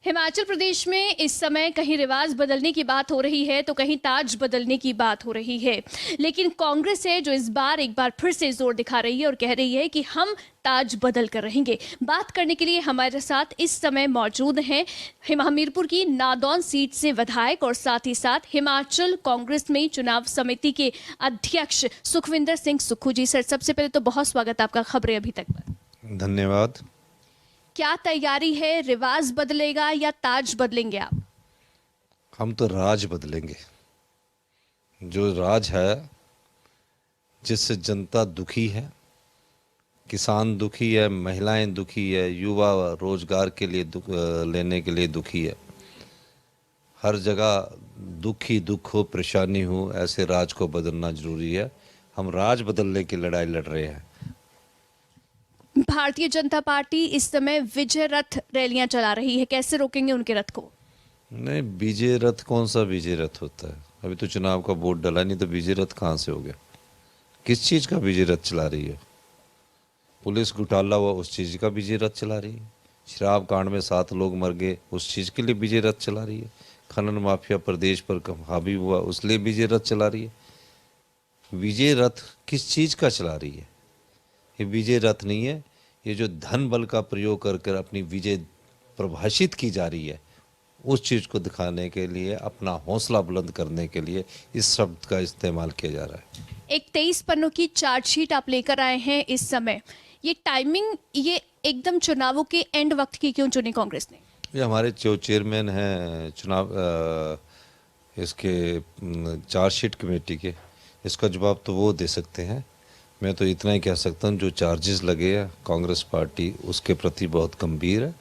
हिमाचल प्रदेश में इस समय कहीं रिवाज बदलने की बात हो रही है तो कहीं ताज बदलने की बात हो रही है। लेकिन कांग्रेस है जो इस बार एक बार फिर से जोर दिखा रही है और कह रही है कि हम ताज बदल कर रहेंगे। बात करने के लिए हमारे साथ इस समय मौजूद हैं हमीरपुर की नादौन सीट से विधायक और साथ ही साथ हिमाचल कांग्रेस में चुनाव समिति के अध्यक्ष सुखविंदर सिंह सुक्खू जी। सर, सबसे पहले तो बहुत स्वागत आपका खबरें अभी तक पर। धन्यवाद। क्या तैयारी है? रिवाज बदलेगा या ताज बदलेंगे आप? हम तो राज बदलेंगे। जो राज है, जिससे जनता दुखी है, किसान दुखी है, महिलाएं दुखी है, युवा रोजगार के लिए लेने के लिए दुखी है। हर जगह दुख ही दुख हो, परेशानी हो, ऐसे राज को बदलना जरूरी है। हम राज बदलने की लड़ाई लड़ रहे हैं। भारतीय जनता पार्टी इस समय विजय रथ रैलियां चला रही है, कैसे रोकेंगे उनके रथ को? नहीं, विजय रथ कौन सा विजय रथ होता है? अभी तो चुनाव का बोर्ड डला नहीं, तो विजय रथ कहाँ से हो गया? किस चीज़ का विजय रथ चला रही है? पुलिस घोटाला हुआ, उस चीज़ का विजय रथ चला रही है। शराब कांड में 7 लोग मर गए, उस चीज़ के लिए विजय रथ चला रही है। खनन माफिया प्रदेश पर हावी हुआ, उस लिए विजय रथ चला रही है। विजय रथ किस चीज़ का चला रही है? ये विजय रथ नहीं है। ये जो धन बल का प्रयोग कर कर अपनी विजय प्रभाषित की जा रही है, उस चीज़ को दिखाने के लिए, अपना हौसला बुलंद करने के लिए इस शब्द का इस्तेमाल किया जा रहा है। एक 23 पन्नों की चार्जशीट आप लेकर आए हैं इस समय। ये टाइमिंग, ये एकदम चुनावों के एंड वक्त की क्यों चुनी कांग्रेस ने? ये हमारे जो चेयरमैन हैं चुनाव इसके चार्जशीट कमेटी के, इसका जवाब तो वो दे सकते हैं। मैं तो इतना ही कह सकता हूँ, जो चार्जेस लगे हैं कांग्रेस पार्टी उसके प्रति बहुत गंभीर है।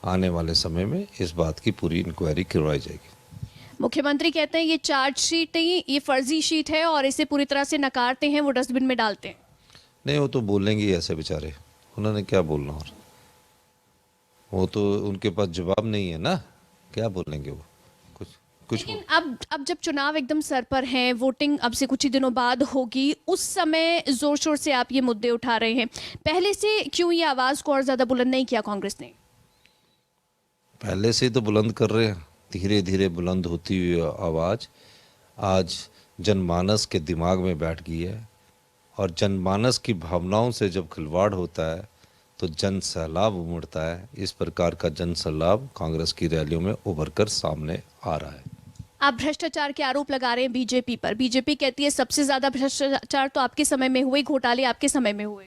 आने वाले समय में इस बात की पूरी इंक्वायरी करवाई जाएगी। मुख्यमंत्री कहते हैं ये चार्जशीट नहीं, ये फर्जी शीट है और इसे पूरी तरह से नकारते हैं, वो डस्टबिन में डालते हैं। नहीं, वो तो बोलेंगे ही ऐसे बेचारे, उन्होंने क्या बोलना, और वो तो उनके पास जवाब नहीं है ना, क्या बोलेंगे वो? कुछ लेकिन अब जब चुनाव एकदम सर पर हैं, वोटिंग अब से कुछ ही दिनों बाद होगी, उस समय जोर शोर से आप ये मुद्दे उठा रहे हैं। पहले से क्यों ये आवाज को और ज्यादा बुलंद नहीं किया कांग्रेस ने? पहले से ही तो बुलंद कर रहे हैं। धीरे धीरे बुलंद होती हुई आवाज़ आज जनमानस के दिमाग में बैठ गई है, और जनमानस की भावनाओं से जब खिलवाड़ होता है तो जन सैलाब उमड़ता है। इस प्रकार का जन सैलाब कांग्रेस की रैलियों में उभर कर सामने आ रहा है। आप भ्रष्टाचार के आरोप लगा रहे हैं बीजेपी पर। बीजेपी कहती है सबसे ज्यादा भ्रष्टाचार तो आपके समय में हुए, घोटाले आपके समय में हुए।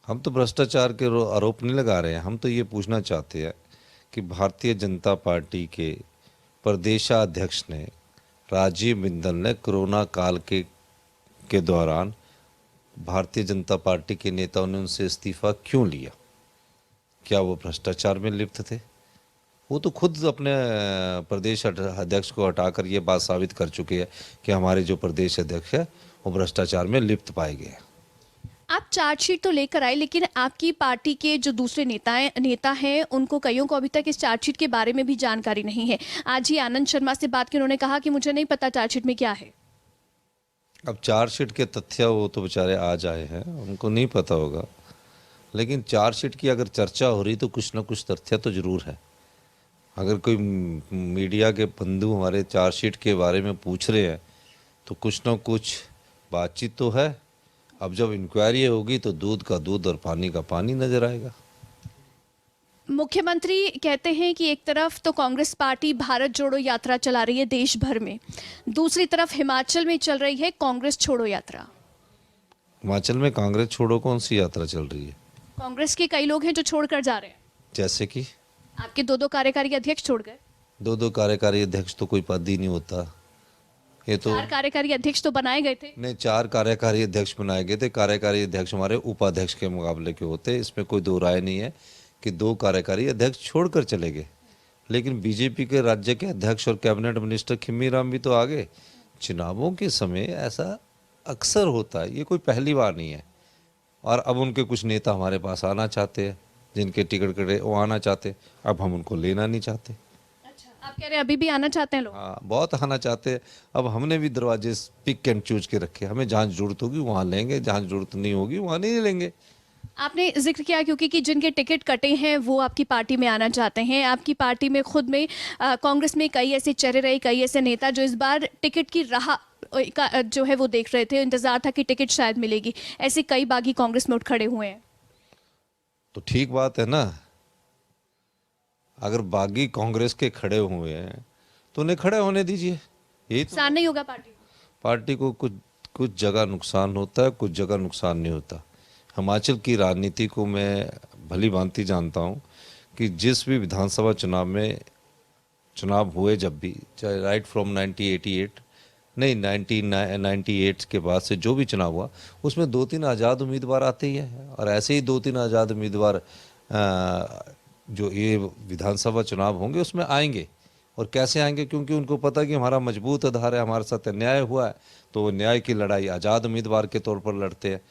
हम तो भ्रष्टाचार के आरोप नहीं लगा रहे हैं। हम तो ये पूछना चाहते हैं कि भारतीय जनता पार्टी के प्रदेशाध्यक्ष ने, राजीव बिंदल ने, कोरोना काल के दौरान भारतीय जनता पार्टी के नेताओं ने उनसे इस्तीफा क्यों लिया? क्या वो भ्रष्टाचार में लिप्त थे? वो तो खुद अपने प्रदेश अध्यक्ष को हटाकर ये बात साबित कर चुके हैं कि हमारे जो प्रदेश अध्यक्ष है वो भ्रष्टाचार में लिप्त पाए गए हैं। आप चार्जशीट तो लेकर आए, लेकिन आपकी पार्टी के जो दूसरे नेता हैं उनको, कईयों को अभी तक इस चार्जशीट के बारे में भी जानकारी नहीं है। आज ही आनंद शर्मा से बात की, उन्होंने कहा कि मुझे नहीं पता चार्जशीट में क्या है। अब चार्जशीट के तथ्य वो तो बेचारे आज आए हैं, उनको नहीं पता होगा। लेकिन चार्जशीट की अगर चर्चा हो रही तो कुछ ना कुछ तथ्य तो ज़रूर है। अगर कोई मीडिया के बंधु हमारे चार्जशीट के बारे में पूछ रहे हैं तो कुछ ना कुछ बातचीत तो है। अब जब इंक्वायरी होगी तो दूध का दूध और पानी का पानी नजर आएगा। मुख्यमंत्री कहते हैं कि एक तरफ तो कांग्रेस पार्टी भारत जोड़ो यात्रा चला रही है देश भर में, दूसरी तरफ हिमाचल में चल रही है कांग्रेस छोड़ो यात्रा। हिमाचल में कांग्रेस छोड़ो कौन सी यात्रा चल रही है? कांग्रेस के कई लोग हैं जो छोड़कर जा रहे हैं। जैसे कि आपके 2 कार्यकारी अध्यक्ष छोड़ गए। 2 कार्यकारी अध्यक्ष तो कोई पद ही नहीं होता। ये तो 4 कार्यकारी अध्यक्ष तो बनाए गए थे। नहीं, 4 कार्यकारी अध्यक्ष बनाए गए थे। कार्यकारी अध्यक्ष हमारे उपाध्यक्ष के मुकाबले के होते, इसमें कोई दो राय नहीं है कि 2 कार्यकारी अध्यक्ष छोड़कर चले गए। लेकिन बीजेपी के राज्य के अध्यक्ष और कैबिनेट मिनिस्टर खिम्मी राम भी तो आ गए। चुनावों के समय ऐसा अक्सर होता है, ये कोई पहली बार नहीं है। और अब उनके कुछ नेता हमारे पास आना चाहते हैं, जिनके टिकट कटे वो आना चाहते, अब हम उनको लेना नहीं चाहते। आप कह रहे हैं अभी भी आना चाहते हैं लोग? हाँ, बहुत आना चाहते हैं। अब हमने भी दरवाजे पिक एंड चूज के रखे। हमें जहाँ जरूरत होगी वहाँ लेंगे, जहाँ जरूरत नहीं होगी वहाँ नहीं लेंगे। आपने जिक्र किया क्योंकि कि जिनके टिकट कटे हैं वो आपकी पार्टी में आना चाहते हैं। आपकी पार्टी में खुद में कांग्रेस में कई ऐसे चेहरे रहे, कई ऐसे नेता जो इस बार टिकट की राह का जो है वो देख रहे थे, इंतजार था कि टिकट शायद मिलेगी। ऐसे कई बागी कांग्रेस में उठ खड़े हुए हैं। तो ठीक बात है ना, अगर बागी कांग्रेस के खड़े हुए हैं तो उन्हें खड़े होने दीजिए। यही तो नुकसान नहीं होगा पार्टी को। पार्टी को कुछ कुछ जगह नुकसान होता है, कुछ जगह नुकसान नहीं होता। हिमाचल की राजनीति को मैं भली भांति जानता हूँ कि जिस भी विधानसभा चुनाव में चुनाव हुए, जब भी, चाहे राइट फ्रॉम 1988 नहीं 1998 के बाद से जो भी चुनाव हुआ, उसमें 2-3 आज़ाद उम्मीदवार आते ही हैं। और ऐसे ही 2-3 आज़ाद उम्मीदवार जो ये विधानसभा चुनाव होंगे उसमें आएंगे। और कैसे आएंगे? क्योंकि उनको पता कि हमारा मजबूत आधार है, हमारे साथ अन्याय हुआ है, तो वो न्याय की लड़ाई आज़ाद उम्मीदवार के तौर पर लड़ते हैं।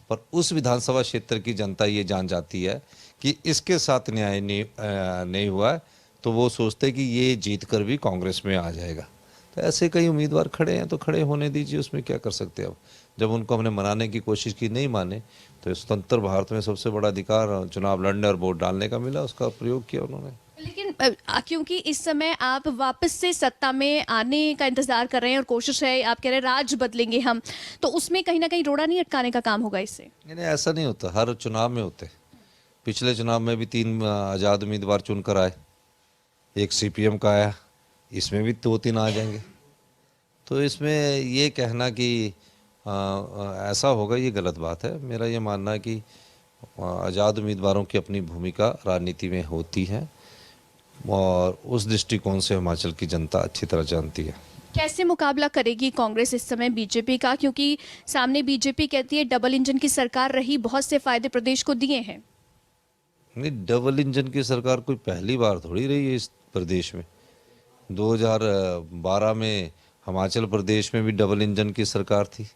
पर उस विधानसभा क्षेत्र की जनता ये जान जाती है कि इसके साथ न्याय नहीं हुआ है, तो वो सोचते कि ये जीत कर भी कांग्रेस में आ जाएगा। तो ऐसे कई उम्मीदवार खड़े हैं, तो खड़े होने दीजिए, उसमें क्या कर सकते हैं। अब जब उनको हमने मनाने की कोशिश की, नहीं माने, तो स्वतंत्र भारत में सबसे बड़ा अधिकार चुनाव लड़ने और वोट डालने का मिला, उसका प्रयोग किया उन्होंने। लेकिन क्योंकि इस समय आप वापस से सत्ता में आने का इंतजार कर रहे हैं और कोशिश है, आप कह रहे हैं राज बदलेंगे हम, तो उसमें कहीं ना कहीं रोड़ा नहीं अटकाने का काम होगा इससे। नहीं, ऐसा नहीं होता, हर चुनाव में होते। पिछले चुनाव में भी 3 आज़ाद उम्मीदवार चुनकर आए, एक सीपीएम का आया, इसमें भी 2-3 आ जाएंगे। तो इसमें ये कहना कि ऐसा होगा, ये गलत बात है। मेरा ये मानना है कि आज़ाद उम्मीदवारों की अपनी भूमिका राजनीति में होती है, और उस दृष्टिकोण से हिमाचल की जनता अच्छी तरह जानती है। कैसे मुकाबला करेगी कांग्रेस इस समय बीजेपी का, क्योंकि सामने बीजेपी कहती है डबल इंजन की सरकार रही, बहुत से फायदे प्रदेश को दिए हैं। नहीं, डबल इंजन की सरकार कोई पहली बार थोड़ी रही है इस प्रदेश में। 2012 में हिमाचल प्रदेश में भी डबल इंजन की सरकार थी।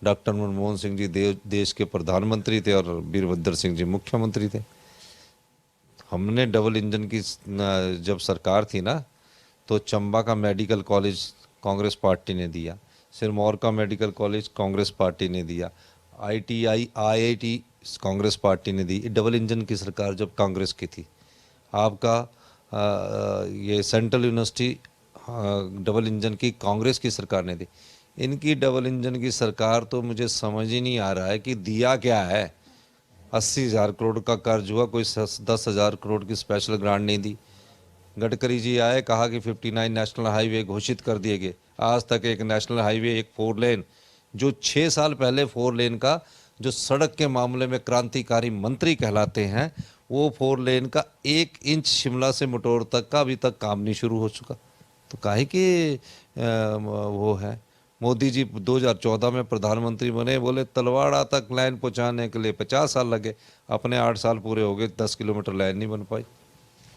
डॉक्टर मनमोहन सिंह जी देश के प्रधानमंत्री थे और वीरभद्र सिंह जी मुख्यमंत्री थे। हमने डबल इंजन की जब सरकार थी ना, तो चंबा का मेडिकल कॉलेज कांग्रेस पार्टी ने दिया, सिरमौर का मेडिकल कॉलेज कांग्रेस पार्टी ने दिया, IIT कांग्रेस पार्टी ने दी। डबल इंजन की सरकार जब कांग्रेस की थी। आपका ये सेंट्रल यूनिवर्सिटी डबल इंजन की कांग्रेस की सरकार ने दी। इनकी डबल इंजन की सरकार तो मुझे समझ ही नहीं आ रहा है कि दिया क्या है। 80,000 करोड़ का कर्ज हुआ, कोई 10,000 करोड़ की स्पेशल ग्रांट नहीं दी। गडकरी जी आए, कहा कि 59 नेशनल हाईवे घोषित कर दिए गए। आज तक एक नेशनल हाईवे, एक 4 लेन, जो 6 साल पहले 4 लेन का, जो सड़क के मामले में क्रांतिकारी मंत्री कहलाते हैं, वो 4 लेन का 1 इंच शिमला से मटोर तक का अभी तक काम नहीं शुरू हो चुका। तो काहे कि वो है। मोदी जी 2014 में प्रधानमंत्री बने, बोले तलवाड़ा तक लाइन पहुंचाने के लिए 50 साल लगे। अपने 8 साल पूरे हो गए, 10 किलोमीटर लाइन नहीं बन पाई।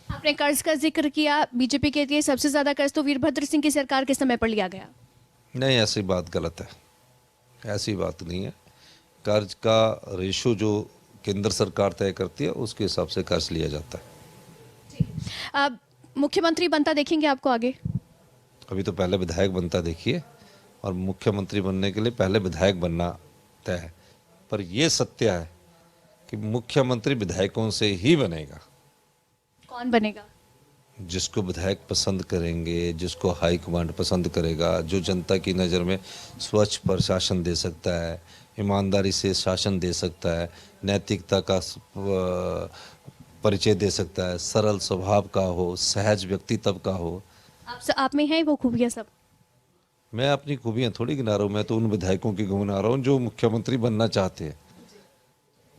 आपने कर्ज का जिक्र किया, बीजेपी कहती है सबसे ज्यादा कर्ज तो वीरभद्र सिंह की सरकार के समय पर लिया गया। नहीं, ऐसी बात गलत है, ऐसी बात नहीं है। कर्ज का रेशो जो केंद्र सरकार तय करती है, उसके हिसाब से कर्ज लिया जाता है। अब मुख्यमंत्री बनता देखेंगे आपको आगे? अभी तो पहले विधायक बनता देखिए, और मुख्यमंत्री बनने के लिए पहले विधायक बनना तय है। पर यह सत्य है कि मुख्यमंत्री विधायकों से ही बनेगा। कौन बनेगा? जिसको विधायक पसंद करेंगे, जिसको हाई कमांड पसंद करेगा, जो जनता की नज़र में स्वच्छ प्रशासन दे सकता है, ईमानदारी से शासन दे सकता है, नैतिकता का परिचय दे सकता है, सरल स्वभाव का हो, सहज व्यक्तित्व का हो। आप में है वो खूबियां सब? मैं अपनी खूबियाँ थोड़ी गिना रहा हूँ, मैं तो उन विधायकों की गिना रहा हूँ जो मुख्यमंत्री बनना चाहते हैं।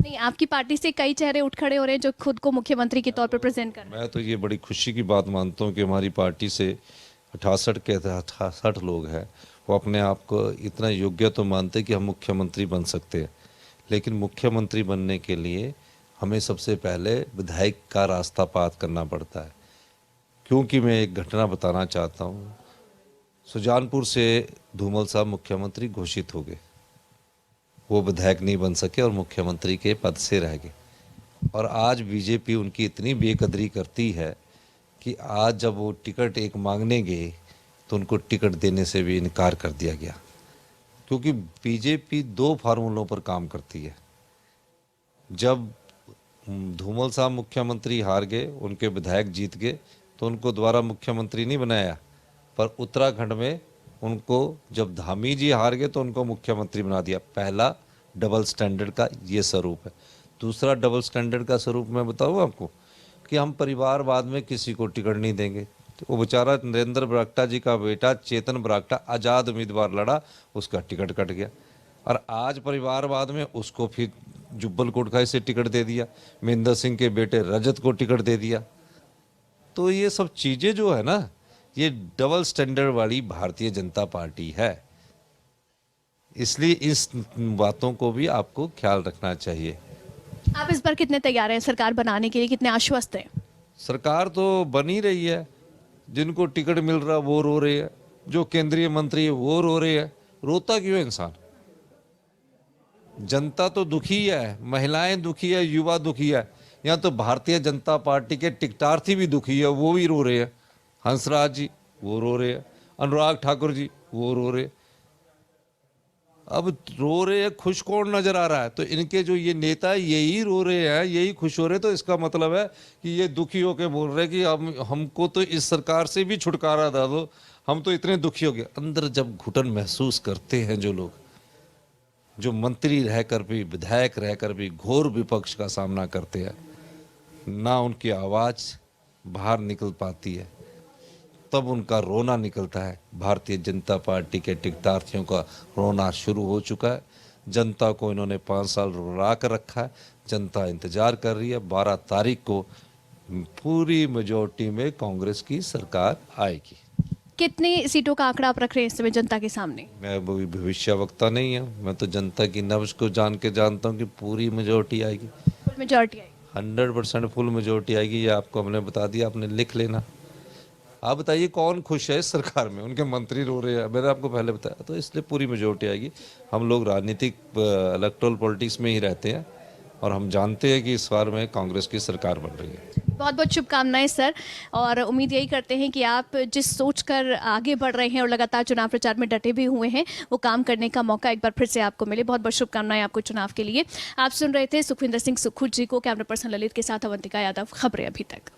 नहीं, आपकी पार्टी से कई चेहरे उठ खड़े हो रहे हैं जो खुद को मुख्यमंत्री के तौर पर प्रेजेंट कर रहे हैं। मैं तो ये बड़ी खुशी की बात मानता हूँ कि हमारी पार्टी से 68 लोग हैं, वो अपने आप को इतना योग्य तो मानते कि हम मुख्यमंत्री बन सकते हैं। लेकिन मुख्यमंत्री बनने के लिए हमें सबसे पहले विधायक का रास्ता पार करना पड़ता है। क्योंकि मैं एक घटना बताना चाहता हूँ। सुजानपुर से धूमल साहब मुख्यमंत्री घोषित हो गए, वो विधायक नहीं बन सके और मुख्यमंत्री के पद से रह गए। और आज बीजेपी उनकी इतनी बेकदरी करती है कि आज जब वो टिकट एक मांगने गए तो उनको टिकट देने से भी इनकार कर दिया गया। क्योंकि बीजेपी 2 फार्मूलों पर काम करती है। जब धूमल साहब मुख्यमंत्री हार गए, उनके विधायक जीत गए, तो उनको दोबारा मुख्यमंत्री नहीं बनाया। पर उत्तराखंड में उनको जब धामी जी हार गए तो उनको मुख्यमंत्री बना दिया। पहला डबल स्टैंडर्ड का ये स्वरूप है। दूसरा डबल स्टैंडर्ड का स्वरूप मैं बताऊँ आपको कि हम परिवारवाद में किसी को टिकट नहीं देंगे। तो वो बेचारा नरेंद्र बरागटा जी का बेटा चेतन बरागटा आज़ाद उम्मीदवार लड़ा, उसका टिकट कट गया। और आज परिवारवाद में उसको फिर जुब्बल कोटखाई से टिकट दे दिया, महेंद्र सिंह के बेटे रजत को टिकट दे दिया। तो ये सब चीज़ें जो है ना, ये डबल स्टैंडर्ड वाली भारतीय जनता पार्टी है। इसलिए इस बातों को भी आपको ख्याल रखना चाहिए। आप इस बार कितने तैयार हैं सरकार बनाने के लिए, कितने आश्वस्त हैं? सरकार तो बन ही रही है। जिनको टिकट मिल रहा वो रो रहे हैं, जो केंद्रीय मंत्री है वो रो रहे हैं। रोता क्यों है इंसान? जनता तो दुखी है, महिलाएं दुखी है, युवा दुखी है। यहाँ तो भारतीय जनता पार्टी के टिकटार्थी भी दुखी है, वो भी रो रहे हैं। हंसराज जी वो रो रहे हैं, अनुराग ठाकुर जी वो रो रहे। अब रो रहे हैं, खुश कौन नजर आ रहा है? तो इनके जो ये नेता यही रो रहे हैं, यही खुश हो रहे। तो इसका मतलब है कि ये दुखी होकर बोल रहे हैं कि हमको तो इस सरकार से भी छुटकारा दे दो, हम तो इतने दुखी हो गए। अंदर जब घुटन महसूस करते हैं जो लोग, जो मंत्री रहकर भी, विधायक रहकर भी घोर विपक्ष का सामना करते हैं, ना उनकी आवाज़ बाहर निकल पाती है, तब उनका रोना निकलता है। भारतीय जनता पार्टी के टिकटार्थियों का रोना शुरू हो चुका है। जनता को इन्होंने 5 साल रुला कर रखा है। जनता इंतजार कर रही है। 12 तारीख को पूरी मेजॉरिटी में कांग्रेस की सरकार आएगी। कितनी सीटों का आंकड़ा आप रख रहे हैं इस समय जनता के सामने? मैं वो भविष्यवक्ता नहीं हूँ, मैं तो जनता की नब्ज को जान के जानता हूँ कि पूरी मेजॉरिटी आएगी, फुल मेजॉरिटी आएगी। 100% फुल मेजॉरिटी आएगी। ये आपको हमने बता दिया, आपने लिख लेना। आप बताइए कौन खुश है इस सरकार में? उनके मंत्री रो रहे हैं, मैंने आपको पहले बताया। तो इसलिए पूरी मेजॉरिटी आएगी। हम लोग राजनीतिक इलेक्टोरल पॉलिटिक्स में ही रहते हैं और हम जानते हैं कि इस बार में कांग्रेस की सरकार बन रही है। बहुत बहुत शुभकामनाएं सर, और उम्मीद यही करते हैं कि आप जिस सोच कर आगे बढ़ रहे हैं और लगातार चुनाव प्रचार में डटे भी हुए हैं, वो काम करने का मौका एक बार फिर से आपको मिले। बहुत बहुत शुभकामनाएं आपको चुनाव के लिए। आप सुन रहे थे सुखविंदर सिंह सुक्खू जी को। कैमरा पर्सन ललित के साथ अवंतिका यादव, खबरें अभी तक।